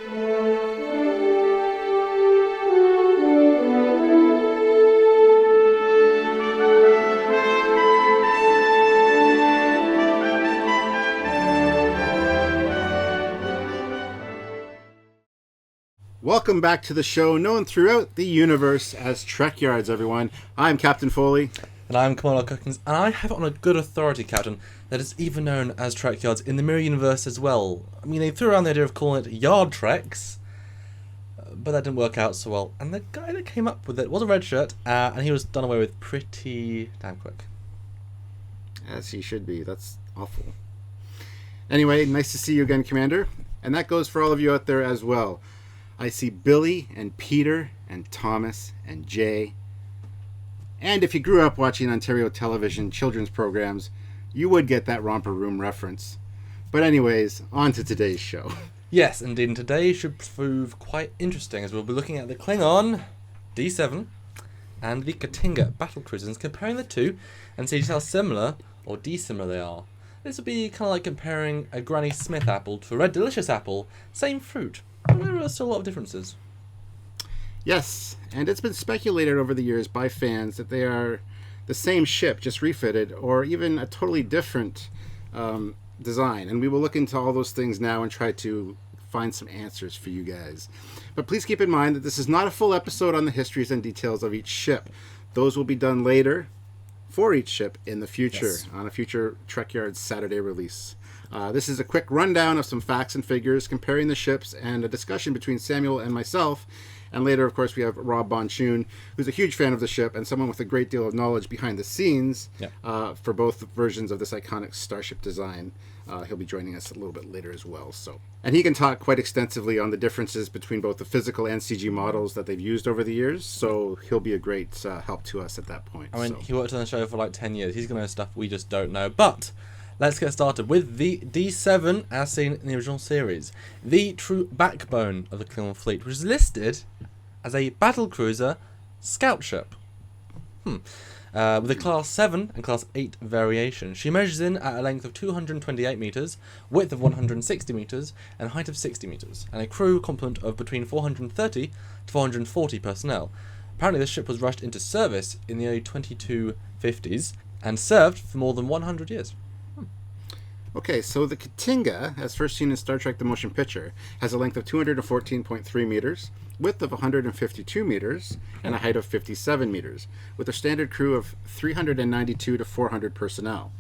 Welcome back to the show, known throughout the universe as Trekyards, everyone. I'm Captain Foley. And I'm Commander Cookins, and I have it on a good authority, Captain, that it's even known as Trekyards in the Mirror Universe as well. I mean, they threw around the idea of calling it Yard Treks, but that didn't work out so well. And the guy that came up with it was a red shirt, and he was done away with pretty damn quick. As he should be. That's awful. Anyway, nice to see you again, Commander. And that goes for all of you out there as well. I see Billy and Peter and Thomas and Jay. And if you grew up watching Ontario television children's programs, you would get that Romper Room reference. But anyways, on to today's show. Yes, indeed, and today should prove quite interesting as we'll be looking at the Klingon D7 and the Ktinga battle cruisers and comparing the two and see just how similar or dissimilar they are. This would be kind of like comparing a Granny Smith apple to a Red Delicious apple, same fruit. There are still a lot of differences. Yes, and it's been speculated over the years by fans that they are the same ship, just refitted, or even a totally different design. And we will look into all those things now and try to find some answers for you guys. But please keep in mind that this is not a full episode on the histories and details of each ship. Those will be done later for each ship in the future, yes, on a future Trekyards Saturday release. This is a quick rundown of some facts and figures, comparing the ships, and a discussion between Samuel and myself. And later, of course, we have Rob Bonchune, who's a huge fan of the ship and someone with a great deal of knowledge behind the scenes for both versions of this iconic starship design. He'll be joining us a little bit later as well. And he can talk quite extensively on the differences between both the physical and CG models that they've used over the years. So he'll be a great help to us at that point. I mean, he worked on the show for like 10 years. He's going to know stuff we just don't know. But let's get started with the D7 as seen in the original series. The true backbone of the Klingon fleet, which is listed as a battlecruiser scout ship. With a Class 7 and Class 8 variation. She measures in at a length of 228 metres, width of 160 metres, and height of 60 metres, and a crew complement of between 430 to 440 personnel. Apparently this ship was rushed into service in the early 2250s and served for more than 100 years. Okay, so the Ktinga, as first seen in Star Trek The Motion Picture, has a length of 214.3 meters, width of 152 meters, and a height of 57 meters, with a standard crew of 392 to 400 personnel.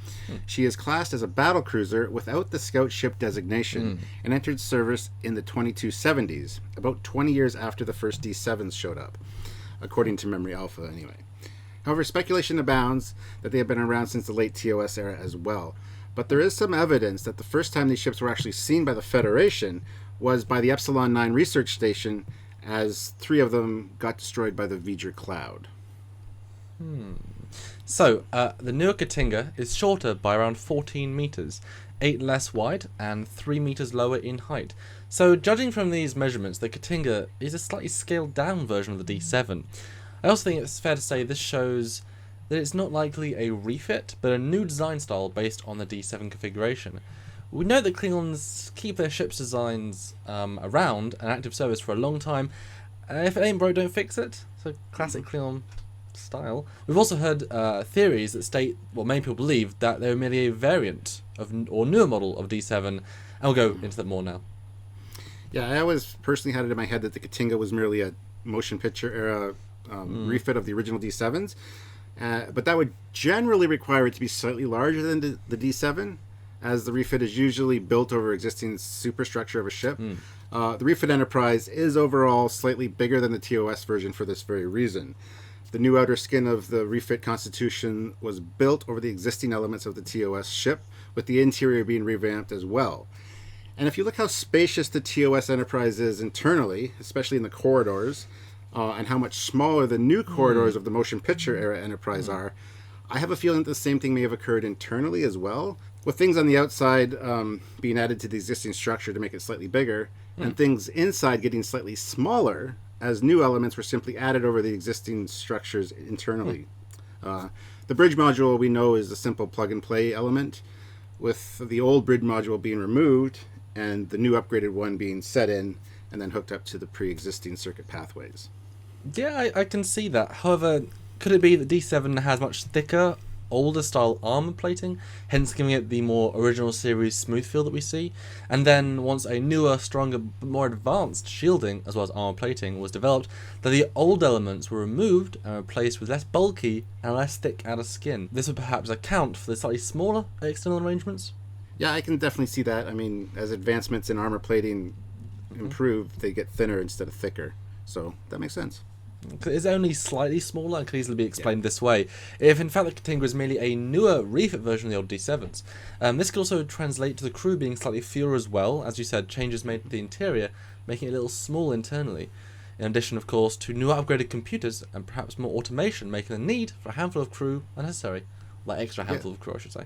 She is classed as a battle cruiser without the scout ship designation and entered service in the 2270s, about 20 years after the first D7s showed up, according to Memory Alpha anyway. However, speculation abounds that they have been around since the late TOS era as well. But there is some evidence that the first time these ships were actually seen by the Federation was by the Epsilon 9 research station, as 3 of them got destroyed by the Voyager cloud. So, the newer Ktinga is shorter by around 14 metres, 8 less wide, and 3 metres lower in height. So, judging from these measurements, the Ktinga is a slightly scaled down version of the D7. I also think it's fair to say this shows that it's not likely a refit, but a new design style based on the D7 configuration. We know that Klingons keep their ship's designs around and active service for a long time. If it ain't broke, don't fix it. So classic Klingon style. We've also heard theories that state, well, many people believe, that they were merely a variant of or newer model of D7, and we'll go into that more now. Yeah, I always personally had it in my head that the Ktinga was merely a motion picture era refit of the original D7s. But that would generally require it to be slightly larger than the D7, as the refit is usually built over existing superstructure of a ship. The refit Enterprise is overall slightly bigger than the TOS version for this very reason. The new outer skin of the refit Constitution was built over the existing elements of the TOS ship, with the interior being revamped as well. And if you look how spacious the TOS Enterprise is internally, especially in the corridors, and how much smaller the new corridors of the motion picture era Enterprise are, I have a feeling that the same thing may have occurred internally as well, with things on the outside being added to the existing structure to make it slightly bigger, and things inside getting slightly smaller as new elements were simply added over the existing structures internally. The bridge module we know is a simple plug-and-play element, with the old bridge module being removed and the new upgraded one being set in and then hooked up to the pre-existing circuit pathways. Yeah, I can see that. However, could it be that D7 has much thicker, older style armor plating, hence giving it the more original series smooth feel that we see? And then once a newer, stronger, but more advanced shielding as well as armor plating was developed, that the old elements were removed and replaced with less bulky and less thick outer skin. This would perhaps account for the slightly smaller external arrangements? Yeah, I can definitely see that. I mean, as advancements in armor plating improve, they get thinner instead of thicker. So that makes sense. It's only slightly smaller and could easily be explained this way. If in fact the Ktinga is merely a newer refit version of the old D7s, this could also translate to the crew being slightly fewer as well, as you said, changes made to the interior, making it a little small internally. In addition, of course, to newer upgraded computers and perhaps more automation, making the need for a handful of crew unnecessary. Like extra handful of crew, I should say.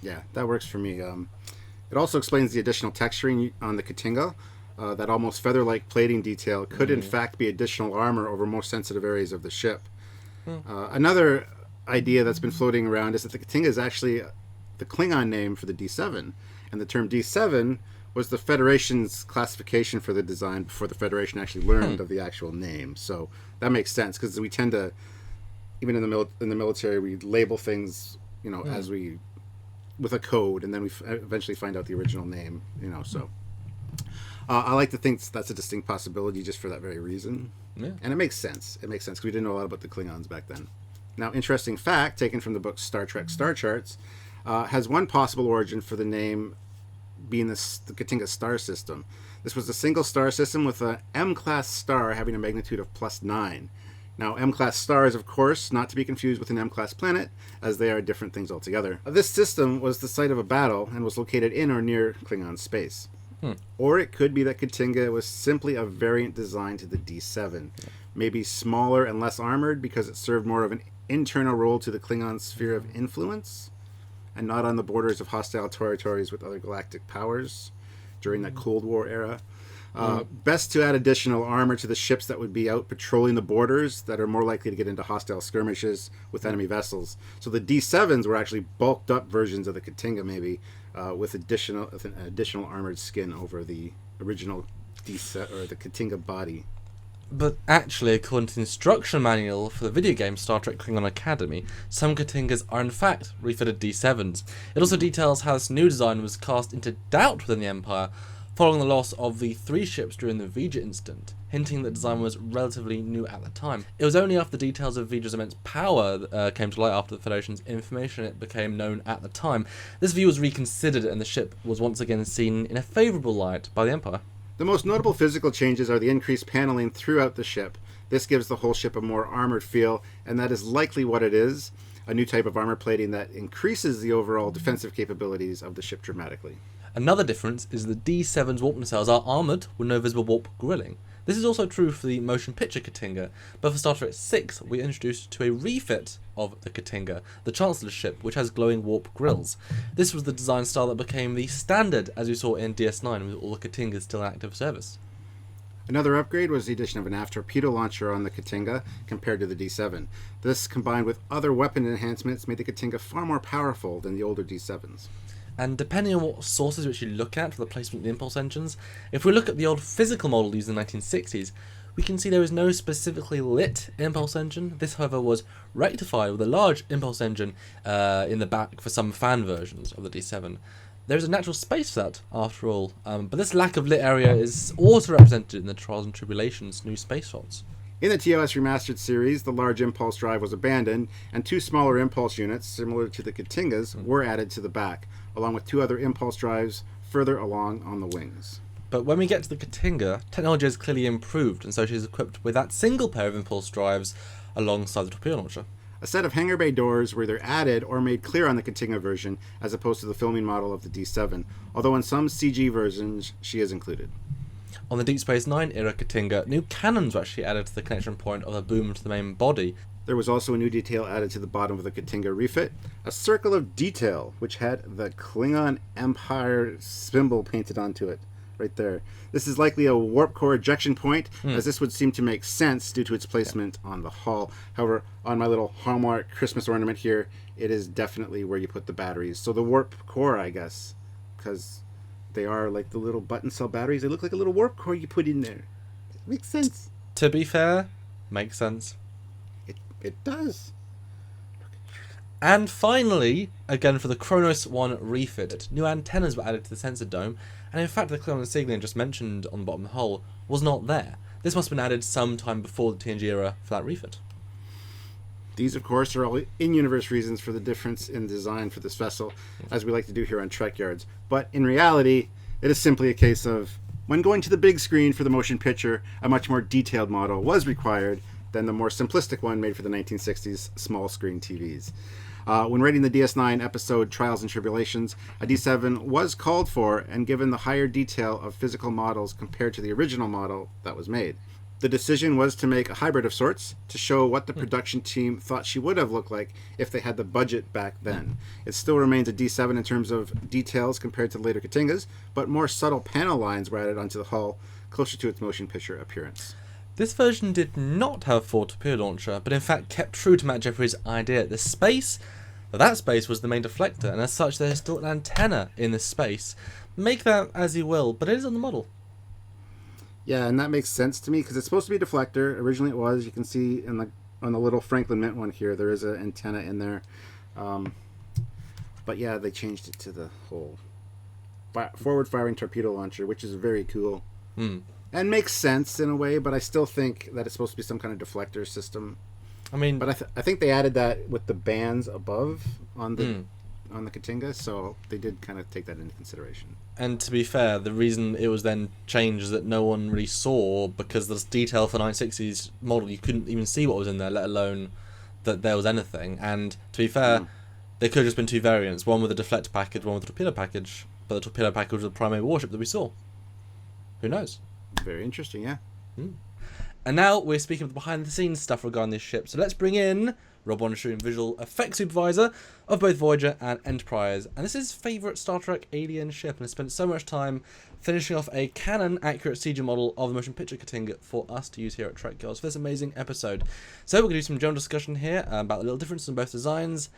Yeah, that works for me. It also explains the additional texturing on the Ktinga. That almost feather-like plating detail could in fact be additional armor over more sensitive areas of the ship. Another idea that's been floating around is that the Ktinga is actually the Klingon name for the D7, and the term D7 was the Federation's classification for the design before the Federation actually learned of the actual name. So that makes sense, because we tend to, even in the military, we label things, as we, with a code, and then we eventually find out the original name, so... I like to think that's a distinct possibility just for that very reason. Yeah. And it makes sense. It makes sense because we didn't know a lot about the Klingons back then. Now, interesting fact, taken from the book Star Trek Star Charts, has one possible origin for the name being the Ktinga star system. This was a single star system with a M-class star having a magnitude of +9. Now, M-class stars, of course, not to be confused with an M-class planet, as they are different things altogether. This system was the site of a battle and was located in or near Klingon space. Or it could be that Ktinga was simply a variant design to the D7, maybe smaller and less armored because it served more of an internal role to the Klingon sphere of influence and not on the borders of hostile territories with other galactic powers during that Cold War era. Best to add additional armor to the ships that would be out patrolling the borders that are more likely to get into hostile skirmishes with enemy vessels. So the D7s were actually bulked up versions of the Ktinga, maybe, with an additional armored skin over the original D7 or the Ktinga body. But actually, according to the instruction manual for the video game Star Trek Klingon Academy, some Ktingas are in fact refitted D7s. It also details how this new design was cast into doubt within the Empire following the loss of the 3 ships during the Voyager incident, hinting that design was relatively new at the time. It was only after the details of Voyager's immense power came to light after the Federation's information it became known at the time. This view was reconsidered and the ship was once again seen in a favourable light by the Empire. The most notable physical changes are the increased paneling throughout the ship. This gives the whole ship a more armored feel, and that is likely what it is, a new type of armor plating that increases the overall defensive capabilities of the ship dramatically. Another difference is the D7's warp nacelles are armoured with no visible warp grilling. This is also true for the motion picture Ktinga, but for Star Trek 6 we are introduced to a refit of the Ktinga, the Chancellor's ship, which has glowing warp grills. This was the design style that became the standard as you saw in DS9 with all the Ktingas still in active service. Another upgrade was the addition of an aft torpedo launcher on the Ktinga compared to the D7. This, combined with other weapon enhancements, made the Ktinga far more powerful than the older D7s. And depending on what sources which you look at for the placement of the impulse engines, if we look at the old physical model used in the 1960s, we can see there is no specifically lit impulse engine. This, however, was rectified with a large impulse engine in the back for some fan versions of the D7. There is a natural space for that, after all, but this lack of lit area is also represented in the Trials and Tribulations new space shots. In the TOS Remastered series, the large impulse drive was abandoned, and 2 smaller impulse units, similar to the Ktingas, were added to the back, along with 2 other impulse drives further along on the wings. But when we get to the Ktinga, technology has clearly improved, and so she is equipped with that single pair of impulse drives alongside the torpedo launcher. A set of hangar bay doors were either added or made clear on the Ktinga version, as opposed to the filming model of the D7, although in some CG versions she is included. On the Deep Space Nine era Ktinga, new cannons were actually added to the connection point of the boom to the main body. There was also a new detail added to the bottom of the Ktinga refit, a circle of detail which had the Klingon Empire symbol painted onto it, right there. This is likely a warp core ejection point, as this would seem to make sense due to its placement on the hull. However, on my little Hallmark Christmas ornament here, it is definitely where you put the batteries. So the warp core, I guess, because they are like the little button cell batteries. They look like a little warp core you put in there. It makes sense. To be fair, makes sense. It does. And finally, again for the Kronos 1 refit, new antennas were added to the sensor dome, and in fact the Klingon insignia just mentioned on the bottom of the hull was not there. This must have been added sometime before the TNG era for that refit. These, of course, are all in-universe reasons for the difference in design for this vessel, as we like to do here on Trekyards. But in reality, it is simply a case of, when going to the big screen for the motion picture, a much more detailed model was required than the more simplistic one made for the 1960s small screen TVs. When writing the DS9 episode Trials and Tribulations, a D7 was called for and given the higher detail of physical models compared to the original model that was made. The decision was to make a hybrid of sorts to show what the production team thought she would have looked like if they had the budget back then. It still remains a D7 in terms of details compared to later Ktingas, but more subtle panel lines were added onto the hull, closer to its motion picture appearance. This version did not have a forward torpedo launcher, but in fact kept true to Matt Jeffrey's idea. That space was the main deflector, and as such there is still an antenna in this space. Make that as you will, but it is on the model. Yeah, and that makes sense to me because it's supposed to be a deflector. Originally it was. You can see on the little Franklin Mint one here, there is an antenna in there. But yeah, they changed it to the whole forward-firing torpedo launcher, which is very cool. And makes sense in a way, but I still think that it's supposed to be some kind of deflector system. I mean, but I think they added that with the bands above on the Ktinga, so they did kind of take that into consideration. And to be fair, the reason it was then changed is that no one really saw, because the detail for 960's model, you couldn't even see what was in there, let alone that there was anything. And to be fair, there could have just been two variants, one with a deflector package, one with a torpedo package, but the torpedo package was the primary warship that we saw. Who knows? Very interesting, yeah. And now we're speaking of the behind-the-scenes stuff regarding this ship, so let's bring in Rob Bonchune, visual effects supervisor of both Voyager and Enterprise. And this is his favourite Star Trek alien ship, and has spent so much time finishing off a canon-accurate CG model of the motion picture Ktinga for us to use here at Trekyards for this amazing episode. So we're going to do some general discussion here about the little differences in both designs.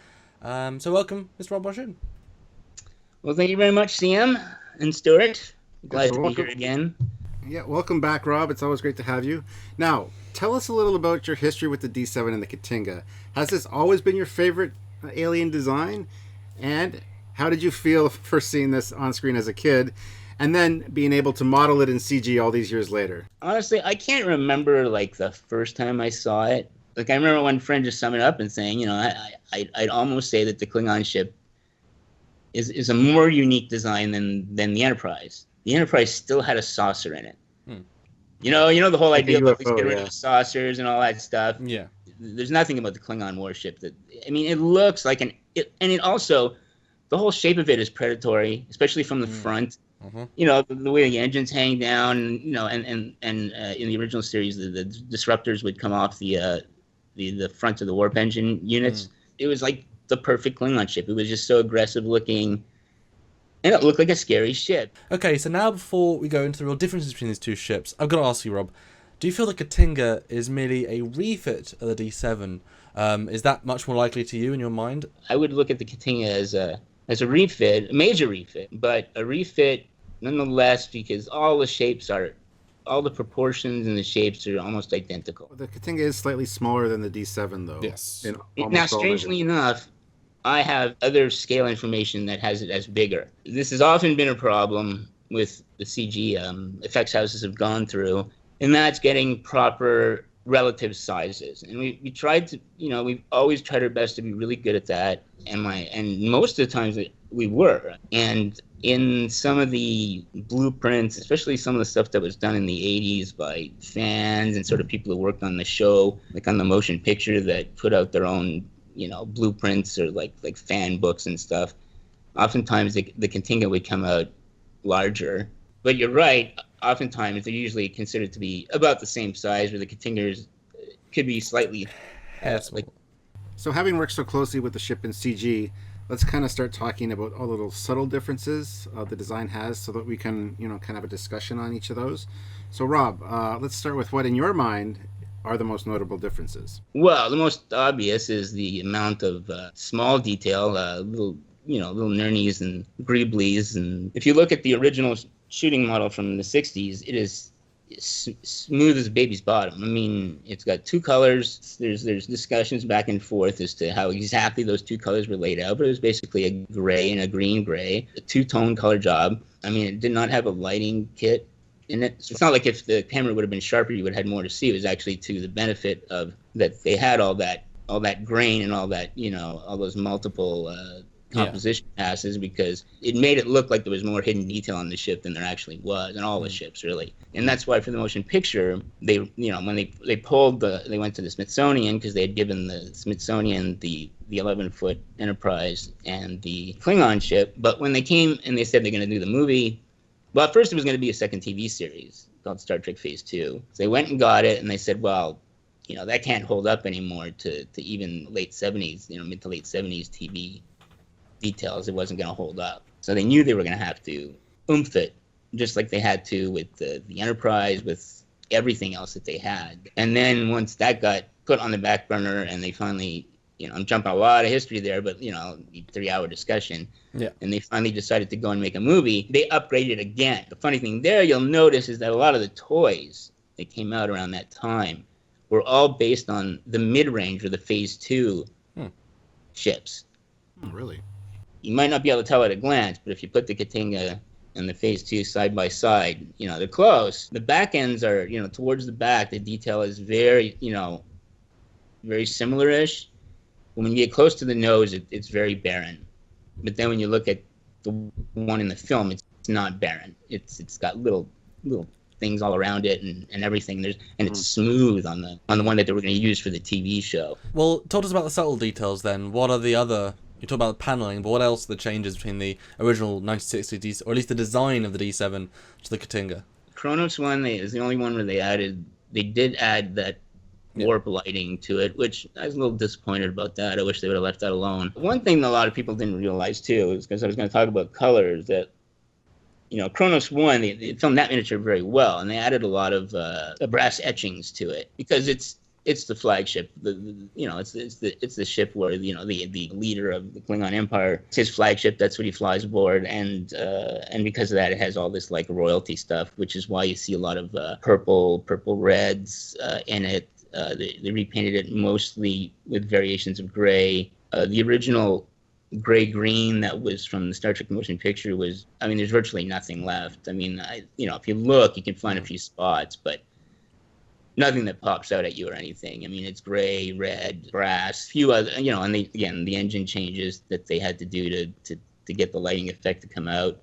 So welcome, Mr. Rob Bonchune. Well, thank you very much, CM and Stuart. Glad to be here again. Yeah, welcome back, Rob. It's always great to have you. Now, tell us a little about your history with the D7 and the Ktinga. Has this always been your favorite alien design? And how did you feel first seeing this on screen as a kid, and then being able to model it in CG all these years later? Honestly, I can't remember like the first time I saw it. Like I remember one friend just summing up and saying, I'd almost say that the Klingon ship is a more unique design than the Enterprise. The Enterprise still had a saucer in it. You know the whole idea of getting rid of the saucers and all that stuff. Yeah. There's nothing about the Klingon warship it looks like it also, the whole shape of it is predatory, especially from the front. The way the engines hang down, and in the original series, the disruptors would come off the front of the warp engine units. It was like the perfect Klingon ship. It was just so aggressive looking. And it looked like a scary ship. Okay, so now before we go into the real differences between these two ships, I've got to ask you, Rob, do you feel that Ktinga is merely a refit of the D7? Is that much more likely to you in your mind? I would look at the Ktinga as a refit, a major refit, but a refit nonetheless, because all the proportions and the shapes are almost identical. The Ktinga is slightly smaller than the D7, though. Yes. Now, strangely enough, I have other scale information that has it as bigger. This has often been a problem with the CG effects houses have gone through, and that's getting proper relative sizes. And we tried to, we've always tried our best to be really good at that. And most of the times we were. And in some of the blueprints, especially some of the stuff that was done in the 80s by fans and sort of people who worked on the show, like on the motion picture that put out their own blueprints or like fan books and stuff. Oftentimes the Ktinga would come out larger, but you're right. Oftentimes they're usually considered to be about the same size, where the Ktingas could be slightly. So having worked so closely with the ship in CG, let's kind of start talking about all the little subtle differences the design has, so that we can kind of have a discussion on each of those. So Rob, let's start with what in your mind are the most notable differences? Well, the most obvious is the amount of small detail, little little Nernies and Greeblies. And if you look at the original shooting model from the 60s, it is smooth as a baby's bottom. I mean, it's got two colors. There's discussions back and forth as to how exactly those two colors were laid out, but it was basically a gray and a green gray, a two-tone color job. I mean, it did not have a lighting kit in it. It's not like if the camera would have been sharper, you would have had more to see. It was actually to the benefit of that they had all that grain and all that, all those multiple composition passes, because it made it look like there was more hidden detail on the ship than there actually was, and all the ships really. And that's why for the motion picture, they when they pulled they went to the Smithsonian, because they had given the Smithsonian the 11-foot Enterprise and the Klingon ship. But when they came and they said they're going to do the movie, well, at first it was going to be a second TV series called Star Trek Phase 2. So they went and got it, and they said, well, that can't hold up anymore to even late 70s, mid to late 70s TV details. It wasn't going to hold up. So they knew they were going to have to oomph it, just like they had to with the Enterprise, with everything else that they had. And then once that got put on the back burner, and they finally, I'm jumping a lot of history there, but, 3-hour discussion. Yeah. And they finally decided to go and make a movie. They upgraded again. The funny thing there you'll notice is that a lot of the toys that came out around that time were all based on the mid-range or the Phase 2 ships. Oh, really? You might not be able to tell at a glance, but if you put the Ktinga and the Phase 2 side by side, they're close. The back ends are, towards the back, the detail is very, very similar-ish. When you get close to the nose, it's very barren. But then when you look at the one in the film, it's not barren. It's got little things all around it and everything. It's smooth on the one that they were going to use for the TV show. Well, talk to us about the subtle details then. What are the other... You talk about the paneling, but what else are the changes between the original 1960 D, or at least the design of the D7 to the Ktinga? Kronos 1 is the only one where they did add that warp lighting to it, which I was a little disappointed about that. I wish they would have left that alone. One thing that a lot of people didn't realize too is, because I was going to talk about colors, that Kronos 1, they filmed that miniature very well, and they added a lot of brass etchings to it, because it's the flagship. It's the ship where the leader of the Klingon Empire, it's his flagship. That's what he flies aboard, and because of that, it has all this like royalty stuff, which is why you see a lot of purple reds in it. They repainted it mostly with variations of gray. The original gray-green that was from the Star Trek motion picture was, there's virtually nothing left. If you look, you can find a few spots, but nothing that pops out at you or anything. It's gray, red, brass, few other, and the engine changes that they had to do to get the lighting effect to come out.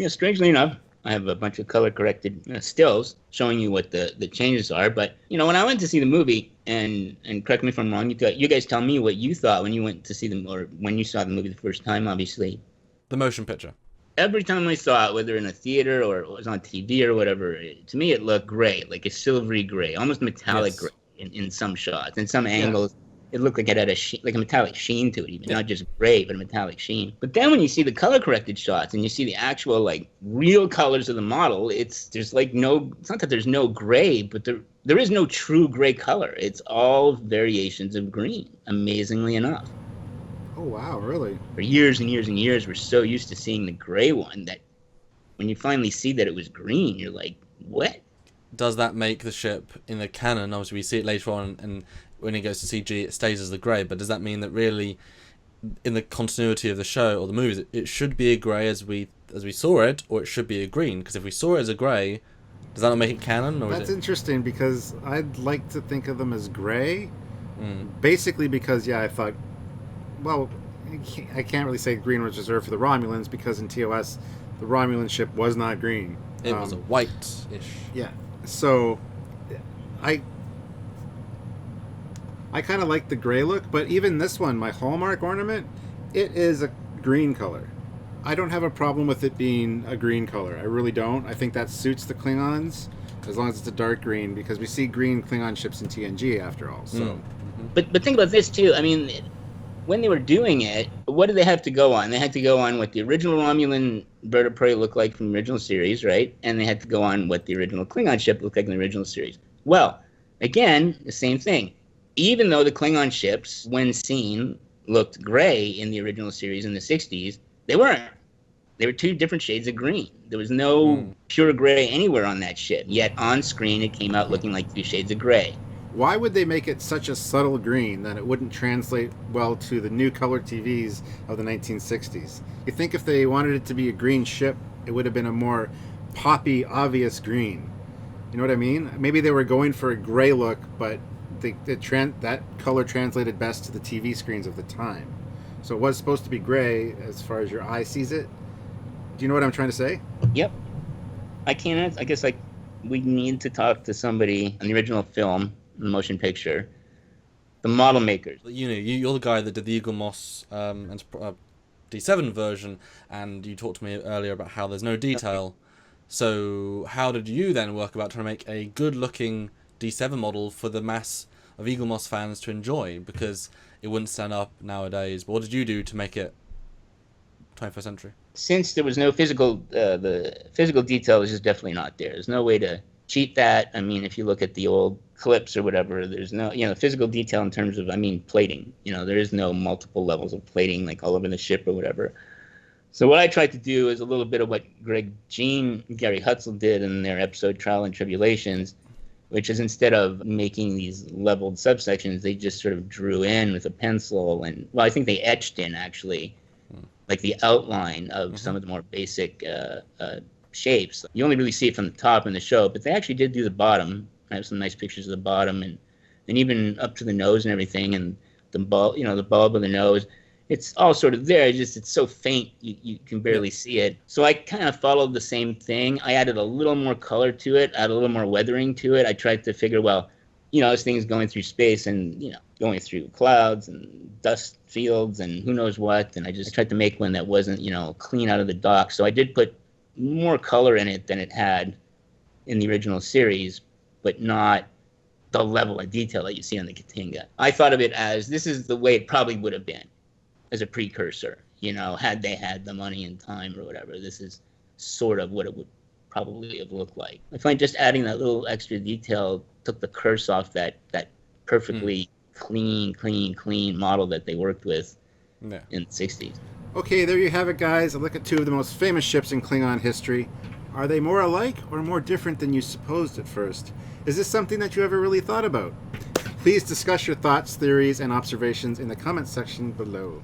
Strangely enough, I have a bunch of color-corrected stills showing you what the changes are. But, when I went to see the movie, and correct me if I'm wrong, you guys tell me what you thought when you went to see them, or when you saw the movie the first time, obviously. The motion picture. Every time I saw it, whether in a theater or it was on TV or whatever, to me it looked gray, like a silvery gray, almost metallic gray in some shots. In some angles, it looked like it had a metallic sheen to it, even not just gray, but a metallic sheen. But then when you see the color-corrected shots and you see the actual like real colors of the model, it's not that there's no gray, but there is no true gray color. It's all variations of green, amazingly enough. Oh, wow, really? For years and years and years, we're so used to seeing the gray one that when you finally see that it was green, you're like, what? Does that make the ship in the canon, obviously we see it later on, and when it goes to CG, it stays as the grey, but does that mean that really, in the continuity of the show or the movies, it should be a grey as we saw it, or it should be a green? Because if we saw it as a grey, does that not make it canon? Or That's interesting, because I'd like to think of them as grey, basically because, I thought, well, I can't really say green was reserved for the Romulans, because in TOS, the Romulan ship was not green. It was a white-ish. Yeah, so I kind of like the gray look, but even this one, my Hallmark ornament, it is a green color. I don't have a problem with it being a green color. I really don't. I think that suits the Klingons, as long as it's a dark green, because we see green Klingon ships in TNG after all. So, But think about this too. When they were doing it, what did they have to go on? They had to go on what the original Romulan bird of prey looked like from the original series, right? And they had to go on what the original Klingon ship looked like in the original series. Well, again, the same thing. Even though the Klingon ships, when seen, looked gray in the original series in the 60s, they weren't. They were two different shades of green. There was no pure gray anywhere on that ship. Yet on screen, it came out looking like two shades of gray. Why would they make it such a subtle green that it wouldn't translate well to the new color TVs of the 1960s? You think if they wanted it to be a green ship, it would have been a more poppy, obvious green. You know what I mean? Maybe they were going for a gray look, but that color translated best to the TV screens of the time. So it was supposed to be gray as far as your eye sees it. Do you know what I'm trying to say? Yep. I guess we need to talk to somebody on the original film, the motion picture, the model makers. You know, you're the guy that did the Eagle Moss D7 version, and you talked to me earlier about how there's no detail. So how did you then work about trying to make a good-looking D7 model for the mass of Eagle Moss fans to enjoy? Because it wouldn't stand up nowadays. But what did you do to make it 21st century? Since there was no the physical detail is just definitely not there. There's no way to cheat that. I mean, if you look at the old clips or whatever, there's no, physical detail in terms of, plating. There is no multiple levels of plating like all over the ship or whatever. So what I tried to do is a little bit of what Greg Jean and Gary Hutzel did in their episode Trial and Tribulations, which is instead of making these leveled subsections, they just sort of drew in with a pencil and, I think they etched in actually, like the outline of some of the more basic shapes. You only really see it from the top in the show, but they actually did do the bottom. I have some nice pictures of the bottom and even up to the nose and everything, and the bulb, the bulb of the nose. It's all sort of there. It's so faint you can barely see it. So I kind of followed the same thing. I added a little more color to it, added a little more weathering to it. I tried to figure, this thing's going through space and, going through clouds and dust fields and who knows what. And I just tried to make one that wasn't, clean out of the dock. So I did put more color in it than it had in the original series, but not the level of detail that you see on the Ktinga. I thought of it as this is the way it probably would have been as a precursor, had they had the money and time or whatever. This is sort of what it would probably have looked like. I find just adding that little extra detail took the curse off that perfectly clean model that they worked with in the 60s. Okay, there you have it, guys. A look at two of the most famous ships in Klingon history. Are they more alike or more different than you supposed at first? Is this something that you ever really thought about? Please discuss your thoughts, theories, and observations in the comments section below.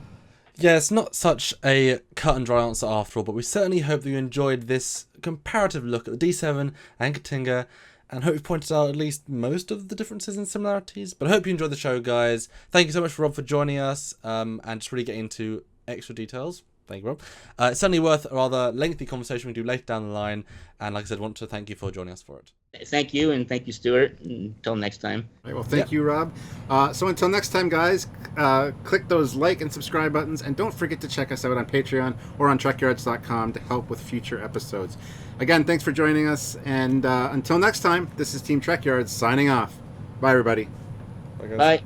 Yeah, it's not such a cut and dry answer after all, but we certainly hope that you enjoyed this comparative look at the D7 and Ktinga, and hope we've pointed out at least most of the differences and similarities. But I hope you enjoyed the show, guys. Thank you so much, Rob, for joining us, and just really getting into extra details. Thank you, Rob. It's certainly worth a rather lengthy conversation we do later down the line, and like I said, want to thank you for joining us for it. Thank you, and thank you, Stuart. Until next time. All right, well, thank you, Rob. So until next time, guys, click those like and subscribe buttons, and don't forget to check us out on Patreon or on Trekyards.com to help with future episodes. Again, thanks for joining us, and until next time, this is Team Trekyards signing off. Bye, everybody. Bye.